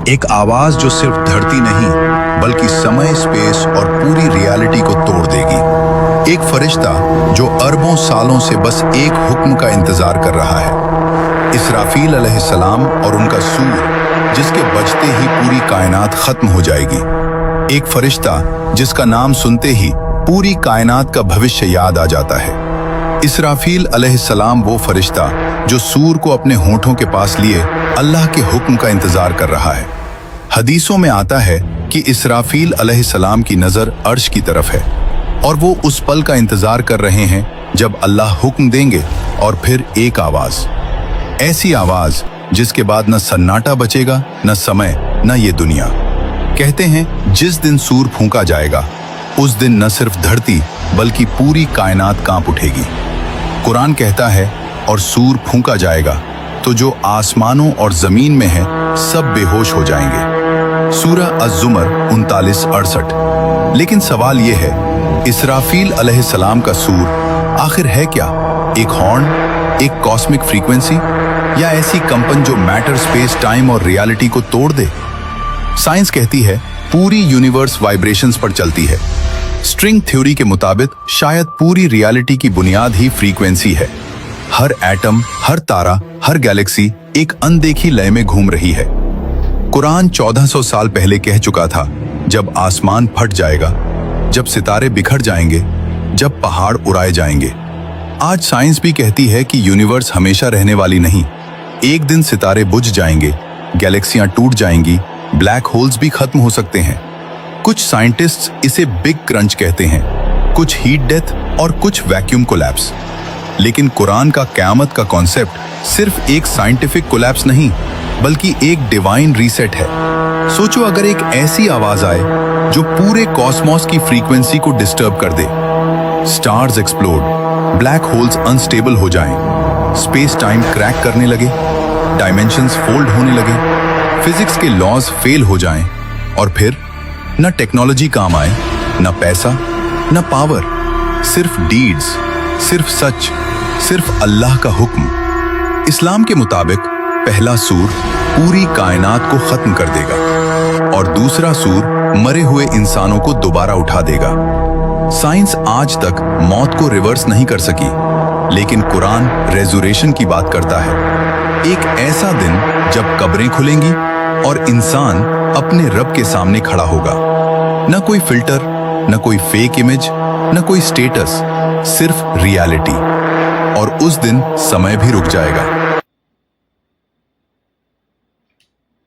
एक आवाज जो सिर्फ धरती नहीं बल्कि समय, स्पेस और पूरी रियलिटी को तोड़ देगी। एक फरिश्ता जो अरबों सालों से बस एक हुक्म का इंतजार कर रहा है। इसराफील अलैहिस्सलाम और उनका सूर जिसके बजते ही पूरी कायनात खत्म हो जाएगी। एक फरिश्ता जिसका नाम सुनते ही पूरी कायनात का भविष्य याद आ जाता है। इसराफील अलैहिस्सलाम वो फरिश्ता जो सूर को अपने होठों के पास लिए अल्लाह के हुक्म का इंतजार कर रहा है। हदीसों में आता है कि इसराफील अलैहिस्सलाम की नजर अर्श की तरफ है और वो उस पल का इंतजार कर रहे हैं जब अल्लाह हुक्म देंगे और फिर एक आवाज, ऐसी आवाज जिसके बाद न सन्नाटा बचेगा, न समय, न ये दुनिया। कहते हैं जिस दिन सूर फूंका जाएगा उस दिन न सिर्फ धरती बल्कि पूरी कायनात कांप उठेगी। कुरान कहता है और सूर फूंका जाएगा तो जो आसमानों और जमीन में है सब बेहोश हो जाएंगे। सूरह अज़्ज़ुमर 39-68। लेकिन सवाल यह है, इसराफील अलैहिस्सलाम का सूर आखिर है क्या? एक हॉर्न, एक कॉस्मिक फ्रीक्वेंसी, या ऐसी कंपन जो मैटर, स्पेस, टाइम और रियलिटी को तोड़ दे? साइंस कहती है पूरी यूनिवर्स वाइब्रेशंस पर चलती है। स्ट्रिंग थ्योरी के मुताबिक शायद पूरी रियलिटी की बुनियाद ही फ्रीक्वेंसी है। हर एटम, हर तारा, हर गैलेक्सी एक अनदेखी लय में घूम रही है। कुरान 1400 साल पहले कह चुका था, जब आसमान फट जाएगा, जब सितारे बिखर जाएंगे, जब पहाड़ उड़ाए जाएंगे। आज साइंस भी कहती है कि यूनिवर्स हमेशा रहने वाली नहीं। एक दिन सितारे बुझ जाएंगे, गैलेक्सियां टूट जाएंगी, ब्लैक होल्स भी खत्म हो सकते हैं। कुछ साइंटिस्ट्स इसे बिग क्रंच कहते हैं, कुछ हीट डेथ और कुछ वैक्यूम कोलैप्स। लेकिन कुरान का क़यामत का कॉन्सेप्ट सिर्फ एक साइंटिफिक कोलैप्स नहीं बल्कि एक डिवाइन रीसेट है। सोचो अगर एक ऐसी आवाज आए जो पूरे कॉस्मोस की फ्रीक्वेंसी को डिस्टर्ब कर दे। Stars explode, black holes unstable हो जाएं, स्पेस टाइम क्रैक करने लगे, डायमेंशंस फोल्ड होने लगे, फिजिक्स के लॉज फेल हो जाएं और फिर न टेक्नोलॉजी काम आए, न पैसा, न पावर, सिर्फ डीड्स, सिर्फ सच, सिर्फ अल्लाह का हुक्म। इस्लाम के मुताबिक पहला सूर पूरी कायनात को खत्म कर देगा और दूसरा सूर मरे हुए इंसानों को दोबारा उठा देगा। साइंस आज तक मौत को रिवर्स नहीं कर सकी, लेकिन कुरान रेजुरेशन की बात करता है। एक ऐसा दिन जब कब्रें खुलेंगी और इंसान अपने रब के सामने खड़ा होगा। न कोई फिल्टर, न कोई फेक इमेज, न कोई स्टेटस, सिर्फ रियलिटी। और उस दिन समय भी रुक जाएगा।